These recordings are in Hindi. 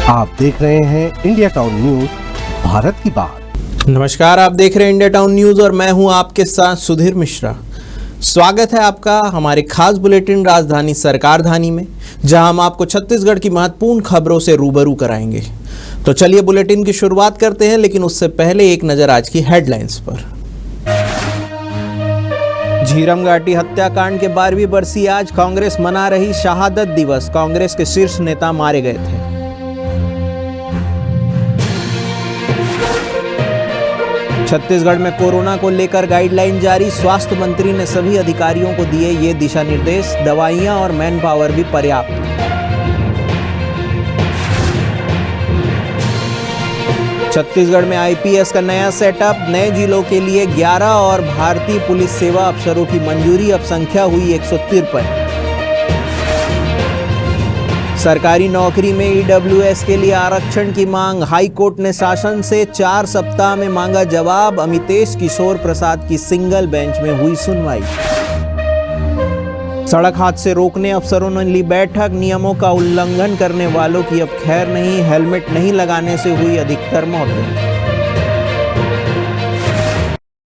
आप देख रहे हैं इंडिया टाउन न्यूज, भारत की बात। नमस्कार, आप देख रहे हैं इंडिया टाउन न्यूज और मैं हूं आपके साथ सुधीर मिश्रा। स्वागत है आपका हमारे खास बुलेटिन राजधानी सरकारधानी में, जहां हम आपको छत्तीसगढ़ की महत्वपूर्ण खबरों से रूबरू कराएंगे। तो चलिए बुलेटिन की शुरुआत करते हैं, लेकिन उससे पहले एक नजर आज की हेडलाइंस पर। झीरम घाटी हत्याकांड के 12वीं बरसी आज कांग्रेस मना रही शहादत दिवस। कांग्रेस के शीर्ष नेता मारे गए थे। छत्तीसगढ़ में कोरोना को लेकर गाइडलाइन जारी। स्वास्थ्य मंत्री ने सभी अधिकारियों को दिए ये दिशा निर्देश। दवाइयां और मैन पावर भी पर्याप्त। छत्तीसगढ़ में आईपीएस का नया सेटअप। नए जिलों के लिए 11 और भारतीय पुलिस सेवा अफसरों की मंजूरी। अब संख्या हुई 153। सरकारी नौकरी में ईडब्ल्यूएस के लिए आरक्षण की मांग। हाई कोर्ट ने शासन से 4 सप्ताह में मांगा जवाब। अमितेश किशोर प्रसाद की सिंगल बेंच में हुई सुनवाई। सड़क हादसे रोकने अफसरों ने ली बैठक। नियमों का उल्लंघन करने वालों की अब खैर नहीं। हेलमेट नहीं लगाने से हुई अधिकतर मौतें।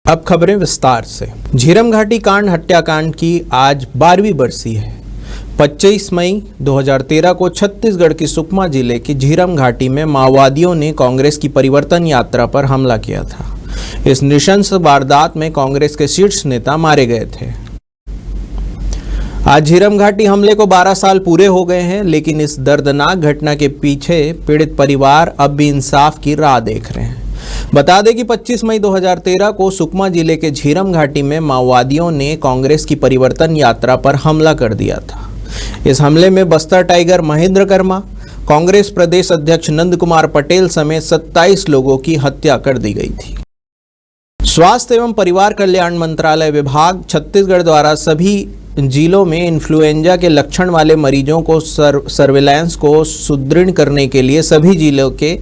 अब खबरें विस्तार से। झीरम घाटी कांड हत्याकांड की आज 12वीं बरसी है। 25 मई 2013 को छत्तीसगढ़ के सुकमा जिले की झीरम घाटी में माओवादियों ने कांग्रेस की परिवर्तन यात्रा पर हमला किया था। इस नृशंस वारदात में कांग्रेस के शीर्ष नेता मारे गए थे। आज झीरम घाटी हमले को 12 साल पूरे हो गए हैं, लेकिन इस दर्दनाक घटना के पीछे पीड़ित परिवार अब भी इंसाफ की राह देख रहे हैं। बता दें कि 25 मई 2013 को सुकमा जिले के झीरम घाटी में माओवादियों ने कांग्रेस की परिवर्तन यात्रा पर हमला कर दिया था। इस हमले में बस्तर टाइगर महेंद्र कर्मा, कांग्रेस प्रदेश अध्यक्ष नंद कुमार पटेल समेत 27 लोगों की हत्या कर दी गई थी। स्वास्थ्य एवं परिवार कल्याण मंत्रालय विभाग छत्तीसगढ़ द्वारा सभी जिलों में इन्फ्लुएंजा के लक्षण वाले मरीजों को सर्वेलांस को सुदृढ़ करने के लिए सभी जिलों के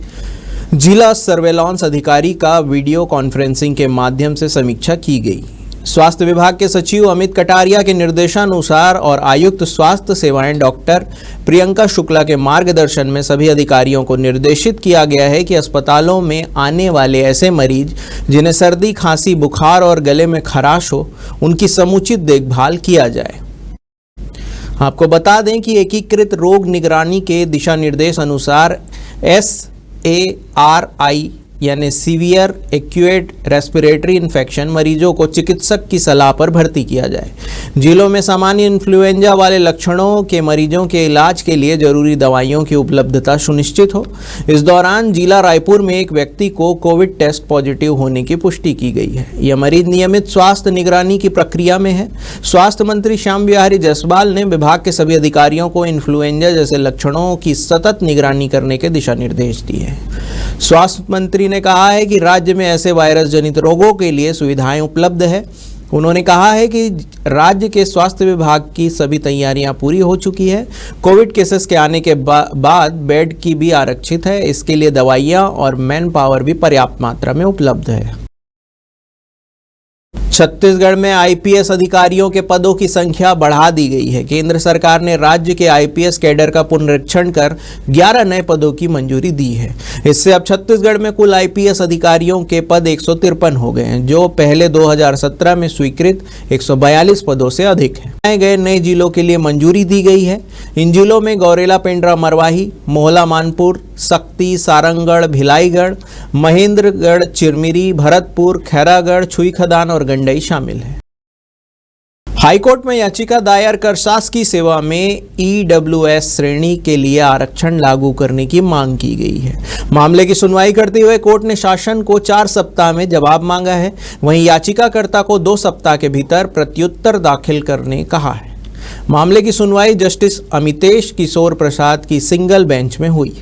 जिला सर्वेलांस अधिकारी का वीडियो कॉन्फ्रेंसिंग के माध्यम से समीक्षा की गई। स्वास्थ्य विभाग के सचिव अमित कटारिया के निर्देशानुसार और आयुक्त स्वास्थ्य सेवाएं डॉक्टर प्रियंका शुक्ला के मार्गदर्शन में सभी अधिकारियों को निर्देशित किया गया है कि अस्पतालों में आने वाले ऐसे मरीज जिन्हें सर्दी, खांसी, बुखार और गले में खराश हो, उनकी समुचित देखभाल किया जाए। आपको बता दें कि एकीकृत रोग निगरानी के दिशा निर्देश अनुसार SARI यानी सीवियर एक्यूट रेस्पिरेटरी इन्फेक्शन मरीजों को चिकित्सक की सलाह पर भर्ती किया जाए। जिलों में सामान्य इन्फ्लुएंजा वाले लक्षणों के मरीजों के इलाज के लिए जरूरी दवाइयों की उपलब्धता सुनिश्चित हो। इस दौरान जिला रायपुर में एक व्यक्ति को कोविड टेस्ट पॉजिटिव होने की पुष्टि की गई है। यह मरीज नियमित स्वास्थ्य निगरानी की प्रक्रिया में है। स्वास्थ्य मंत्री श्याम बिहारी जायसवाल ने विभाग के सभी अधिकारियों को इन्फ्लुएंजा जैसे लक्षणों की सतत निगरानी करने के दिशा निर्देश दिए हैं। स्वास्थ्य मंत्री ने कहा है कि राज्य में ऐसे वायरस जनित रोगों के लिए सुविधाएं उपलब्ध है। उन्होंने कहा है कि राज्य के स्वास्थ्य विभाग की सभी तैयारियां पूरी हो चुकी है। कोविड केसेस के आने के बाद बेड की भी आरक्षित है। इसके लिए दवाइयां और मैन पावर भी पर्याप्त मात्रा में उपलब्ध है। छत्तीसगढ़ में आईपीएस अधिकारियों के पदों की संख्या बढ़ा दी गई है। केंद्र सरकार ने राज्य के आईपीएस कैडर का पुनरीक्षण कर 11 नए पदों की मंजूरी दी है। इससे अब छत्तीसगढ़ में कुल आईपीएस अधिकारियों के पद 153 हो गए हैं, जो पहले 2017 में स्वीकृत 142 पदों से अधिक है। बनाए गए नए जिलों के लिए मंजूरी दी गई है। इन जिलों में गौरेला पेंड्रा मरवाही, मोहला मानपुर, सक्ती, सारंगगढ़, भिलाईगढ़, महेंद्रगढ़, चिरमिरी, भरतपुर, खैरागढ़, छुईखदान और गंडई शामिल है। हाईकोर्ट में याचिका दायर कर शासकीय सेवा में ईडब्ल्यूएस श्रेणी के लिए आरक्षण लागू करने की मांग की गई है। मामले की सुनवाई करते हुए कोर्ट ने शासन को 4 सप्ताह में जवाब मांगा है। वहीं याचिकाकर्ता को 2 सप्ताह के भीतर प्रत्युत्तर दाखिल करने कहा है। मामले की सुनवाई जस्टिस अमितेश किशोर प्रसाद की सिंगल बेंच में हुई।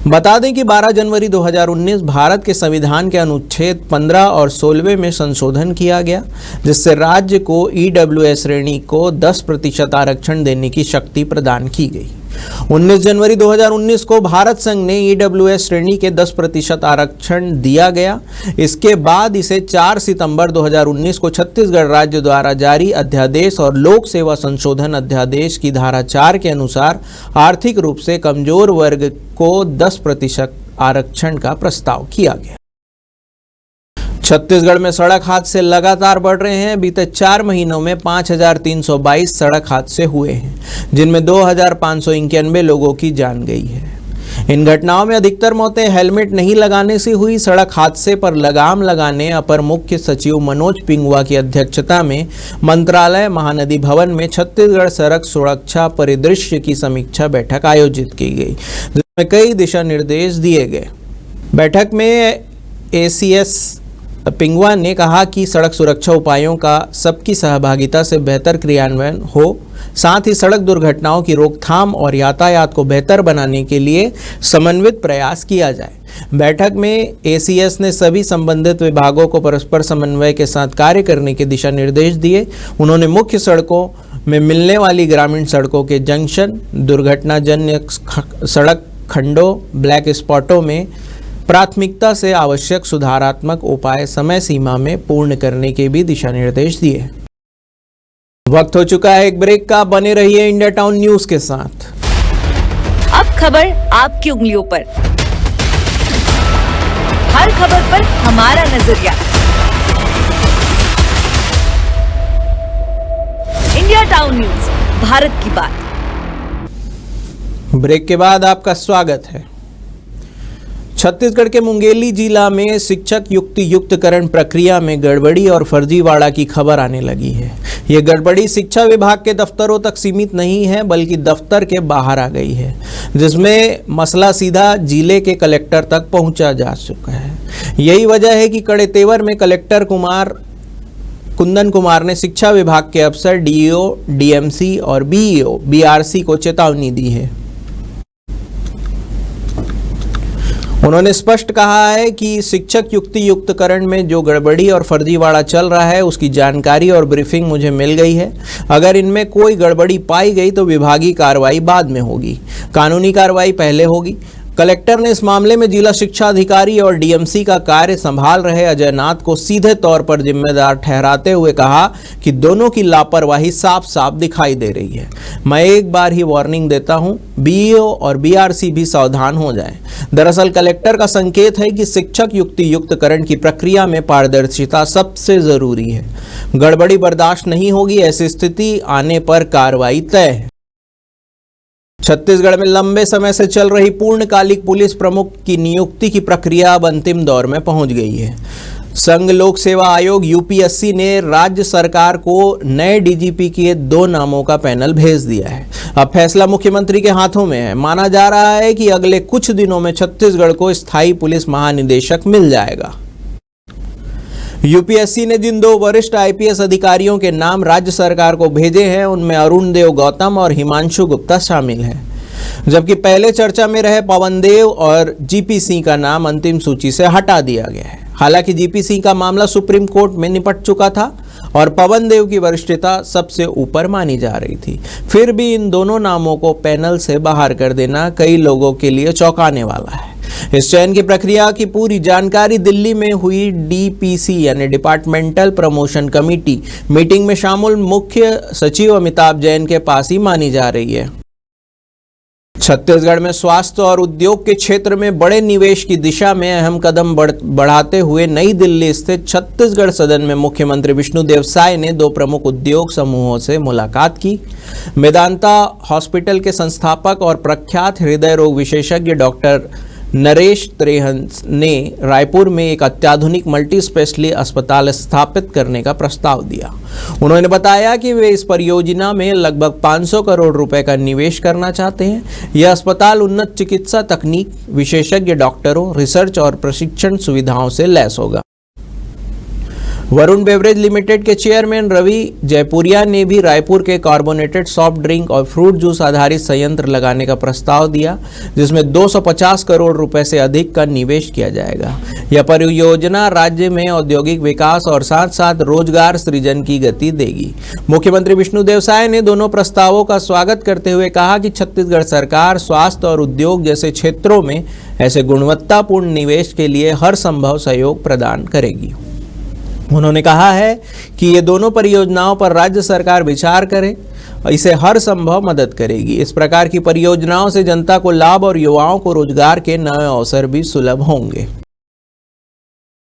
बता दें कि 12 जनवरी 2019 भारत के संविधान के अनुच्छेद 15 और 16वें में संशोधन किया गया, जिससे राज्य को ईडब्ल्यूएस श्रेणी को 10% आरक्षण देने की शक्ति प्रदान की गई। 19 जनवरी 2019 को भारत संघ ने ईडब्ल्यूएस श्रेणी के 10% आरक्षण दिया गया। इसके बाद इसे 4 सितंबर 2019 को छत्तीसगढ़ राज्य द्वारा जारी अध्यादेश और लोक सेवा संशोधन अध्यादेश की धारा 4 के अनुसार आर्थिक रूप से कमजोर वर्ग को 10% आरक्षण का प्रस्ताव किया गया। छत्तीसगढ़ में सड़क हादसे लगातार बढ़ रहे हैं। बीते 4 महीनों में 5,322 सड़क हादसे हुए हैं, जिनमें 2,591 लोगों की जान गई है। इन घटनाओं में अधिकतर मौतें हेलमेट नहीं लगाने से हुई। सड़क हादसे पर लगाम लगाने अपर मुख्य सचिव मनोज पिंगुआ की अध्यक्षता में मंत्रालय महानदी भवन में छत्तीसगढ़ सड़क सुरक्षा परिदृश्य की समीक्षा बैठक आयोजित की गई, जिसमें कई दिशा निर्देश दिए गए। बैठक में एसीएस पिंगुआ ने कहा कि सड़क सुरक्षा उपायों का सबकी सहभागिता से बेहतर क्रियान्वयन हो, साथ ही सड़क दुर्घटनाओं की रोकथाम और यातायात को बेहतर बनाने के लिए समन्वित प्रयास किया जाए। बैठक में एसीएस ने सभी संबंधित विभागों को परस्पर समन्वय के साथ कार्य करने के दिशा निर्देश दिए। उन्होंने मुख्य सड़कों में मिलने वाली ग्रामीण सड़कों के जंक्शन, दुर्घटनाजन्य सड़क खंडों, ब्लैक स्पॉटों में प्राथमिकता से आवश्यक सुधारात्मक उपाय समय सीमा में पूर्ण करने के भी दिशा निर्देश दिए। वक्त हो चुका है एक ब्रेक का। बने रहिए इंडिया टाउन न्यूज के साथ। अब खबर आपकी उंगलियों पर, हर खबर पर हमारा नजरिया। इंडिया टाउन न्यूज, भारत की बात। ब्रेक के बाद आपका स्वागत है। छत्तीसगढ़ के मुंगेली जिला में शिक्षक युक्तियुक्तकरण प्रक्रिया में गड़बड़ी और फर्जीवाड़ा की खबर आने लगी है। ये गड़बड़ी शिक्षा विभाग के दफ्तरों तक सीमित नहीं है, बल्कि दफ्तर के बाहर आ गई है, जिसमें मसला सीधा जिले के कलेक्टर तक पहुंचा जा चुका है। यही वजह है कि कड़े तेवर में कलेक्टर कुंदन कुमार ने शिक्षा विभाग के अफसर डीईओ, डीएमसी और बीईओ, बीआरसी को चेतावनी दी है। उन्होंने स्पष्ट कहा है कि शिक्षक युक्तियुक्तकरण में जो गड़बड़ी और फर्जीवाड़ा चल रहा है, उसकी जानकारी और ब्रीफिंग मुझे मिल गई है। अगर इनमें कोई गड़बड़ी पाई गई तो विभागीय कार्रवाई बाद में होगी, कानूनी कार्रवाई पहले होगी। कलेक्टर ने इस मामले में जिला शिक्षा अधिकारी और डीएमसी का कार्य संभाल रहे अजय नाथ को सीधे तौर पर जिम्मेदार ठहराते हुए कहा कि दोनों की लापरवाही साफ साफ दिखाई दे रही है। मैं एक बार ही वार्निंग देता हूं, बीईओ और बीआरसी भी सावधान हो जाएं। दरअसल कलेक्टर का संकेत है कि शिक्षक युक्तियुक्तकरण की प्रक्रिया में पारदर्शिता सबसे जरूरी है। गड़बड़ी बर्दाश्त नहीं होगी, ऐसी स्थिति आने पर कार्रवाई तय है। छत्तीसगढ़ में लंबे समय से चल रही पूर्णकालिक पुलिस प्रमुख की नियुक्ति की प्रक्रिया अब अंतिम दौर में पहुंच गई है। संघ लोक सेवा आयोग यूपीएससी ने राज्य सरकार को नए डीजीपी के 2 नामों का पैनल भेज दिया है। अब फैसला मुख्यमंत्री के हाथों में है। माना जा रहा है कि अगले कुछ दिनों में छत्तीसगढ़ को स्थायी पुलिस महानिदेशक मिल जाएगा। यूपीएससी ने जिन 2 वरिष्ठ आईपीएस अधिकारियों के नाम राज्य सरकार को भेजे हैं, उनमें अरुण देव गौतम और हिमांशु गुप्ता शामिल हैं, जबकि पहले चर्चा में रहे पवन देव और जीपी सिंह का नाम अंतिम सूची से हटा दिया गया है। हालांकि जीपी सिंह का मामला सुप्रीम कोर्ट में निपट चुका था और पवन देव की वरिष्ठता सबसे ऊपर मानी जा रही थी। फिर भी इन दोनों नामों को पैनल से बाहर कर देना कई लोगों के लिए चौंकाने वाला है। इस चयन की प्रक्रिया की पूरी जानकारी दिल्ली में हुई डीपीसी यानी डिपार्टमेंटल प्रमोशन कमेटी मीटिंग में शामिल मुख्य सचिव अमिताभ जैन के पास ही मानी जा रही है। छत्तीसगढ़ में स्वास्थ्य और उद्योग के क्षेत्र में बड़े निवेश की दिशा में अहम कदम बढ़ाते हुए नई दिल्ली स्थित छत्तीसगढ़ सदन में मुख्यमंत्री विष्णुदेव साय ने 2 प्रमुख उद्योग समूहों से मुलाकात की। मेदांता हॉस्पिटल के संस्थापक और प्रख्यात हृदय रोग विशेषज्ञ डॉक्टर नरेश त्रेहन ने रायपुर में एक अत्याधुनिक मल्टी स्पेशलिटी अस्पताल स्थापित करने का प्रस्ताव दिया। उन्होंने बताया कि वे इस परियोजना में लगभग 500 करोड़ रुपए का निवेश करना चाहते हैं। यह अस्पताल उन्नत चिकित्सा तकनीक, विशेषज्ञ डॉक्टरों, रिसर्च और प्रशिक्षण सुविधाओं से लैस होगा। वरुण बेवरेज लिमिटेड के चेयरमैन रवि जयपुरिया ने भी रायपुर के कार्बोनेटेड सॉफ्ट ड्रिंक और फ्रूट जूस आधारित संयंत्र लगाने का प्रस्ताव दिया, जिसमें 250 करोड़ रुपए से अधिक का निवेश किया जाएगा। यह परियोजना राज्य में औद्योगिक विकास और साथ साथ रोजगार सृजन की गति देगी। मुख्यमंत्री विष्णुदेव साय ने दोनों प्रस्तावों का स्वागत करते हुए कहा कि छत्तीसगढ़ सरकार स्वास्थ्य और उद्योग जैसे क्षेत्रों में ऐसे गुणवत्तापूर्ण निवेश के लिए हर संभव सहयोग प्रदान करेगी। उन्होंने कहा है कि ये दोनों परियोजनाओं पर राज्य सरकार विचार करे, इसे हर संभव मदद करेगी। इस प्रकार की परियोजनाओं से जनता को लाभ और युवाओं को रोजगार के नए अवसर भी सुलभ होंगे।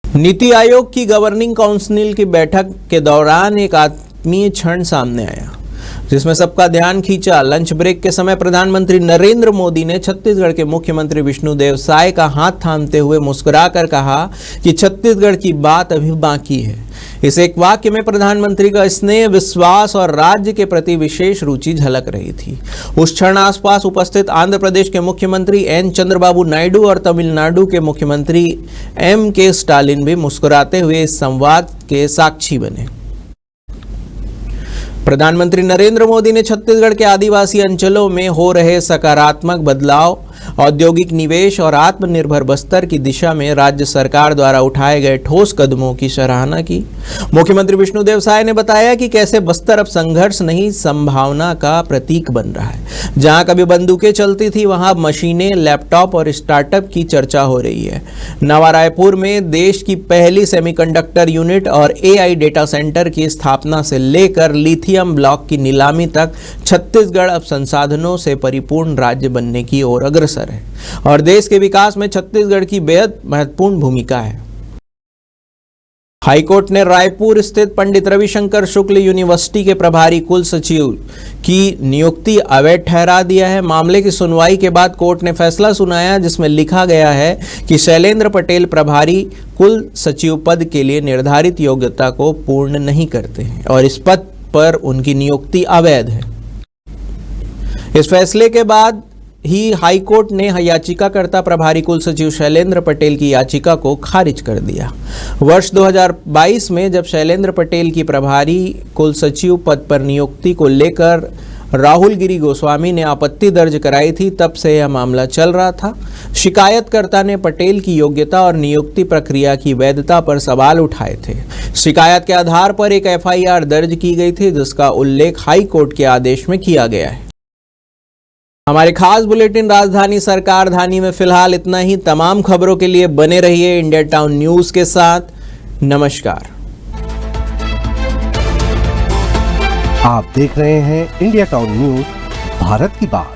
नीति आयोग की गवर्निंग काउंसिल की बैठक के दौरान एक आत्मीय क्षण सामने आया, जिसमें सबका ध्यान खींचा। लंच ब्रेक के समय प्रधानमंत्री नरेंद्र मोदी ने छत्तीसगढ़ के मुख्यमंत्री विष्णुदेव साय का हाथ थामते हुए मुस्कुराकर कहा कि छत्तीसगढ़ की बात अभी बाकी है। इस एक वाक्य में प्रधानमंत्री का स्नेह, विश्वास और राज्य के प्रति विशेष रुचि झलक रही थी। उस क्षण आसपास उपस्थित आंध्र प्रदेश के मुख्यमंत्री एन चंद्रबाबू नायडू और तमिलनाडु के मुख्यमंत्री M.K. स्टालिन भी मुस्कुराते हुए इस संवाद के साक्षी बने। प्रधानमंत्री नरेंद्र मोदी ने छत्तीसगढ़ के आदिवासी अंचलों में हो रहे सकारात्मक बदलाव, औद्योगिक निवेश और आत्मनिर्भर बस्तर की दिशा में राज्य सरकार द्वारा उठाए गए ठोस कदमों की सराहना की। मुख्यमंत्री विष्णुदेव साय ने बताया कि कैसे बस्तर अब संघर्ष नहीं, संभावना का प्रतीक बन रहा है। जहां कभी बंदूकें चलती थी, वहां मशीनें, लैपटॉप और स्टार्टअप की चर्चा हो रही है। नवा रायपुर में देश की पहली सेमीकंडक्टर यूनिट और AI डेटा सेंटर की स्थापना से लेकर लिथियम ब्लॉक की नीलामी तक छत्तीसगढ़ अब संसाधनों से परिपूर्ण राज्य बनने की ओर अग्रसर है और देश के विकास में छत्तीसगढ़ की बेहद महत्वपूर्ण भूमिका है। हाईकोर्ट ने रायपुर स्थित पंडित रविशंकर शुक्ल यूनिवर्सिटी के प्रभारी कुल सचिव की नियुक्ति अवैध ठहरा दिया है। मामले की सुनवाई के बाद कोर्ट ने फैसला सुनाया, जिसमें लिखा गया है कि शैलेंद्र पटेल प्रभारी कुल सचिव पद के लिए निर्धारित योग्यता को पूर्ण नहीं करते हैं और इस पद पर उनकी नियुक्ति अवैध है। इस फैसले के बाद ही हाईकोर्ट ने याचिकाकर्ता प्रभारी कुल सचिव शैलेंद्र पटेल की याचिका को खारिज कर दिया। वर्ष 2022 में जब शैलेंद्र पटेल की प्रभारी कुल सचिव पद पर नियुक्ति को लेकर राहुल गिरी गोस्वामी ने आपत्ति दर्ज कराई थी, तब से यह मामला चल रहा था। शिकायतकर्ता ने पटेल की योग्यता और नियुक्ति प्रक्रिया की वैधता पर सवाल उठाए थे। शिकायत के आधार पर एक FIR दर्ज की गई थी, जिसका उल्लेख हाई कोर्ट के आदेश में किया गया है। हमारे खास बुलेटिन राजधानी सरकार धानी में फिलहाल इतना ही। तमाम खबरों के लिए बने रहिए इंडिया टाउन न्यूज के साथ। नमस्कार। आप देख रहे हैं इंडिया टाउन न्यूज, भारत की बात।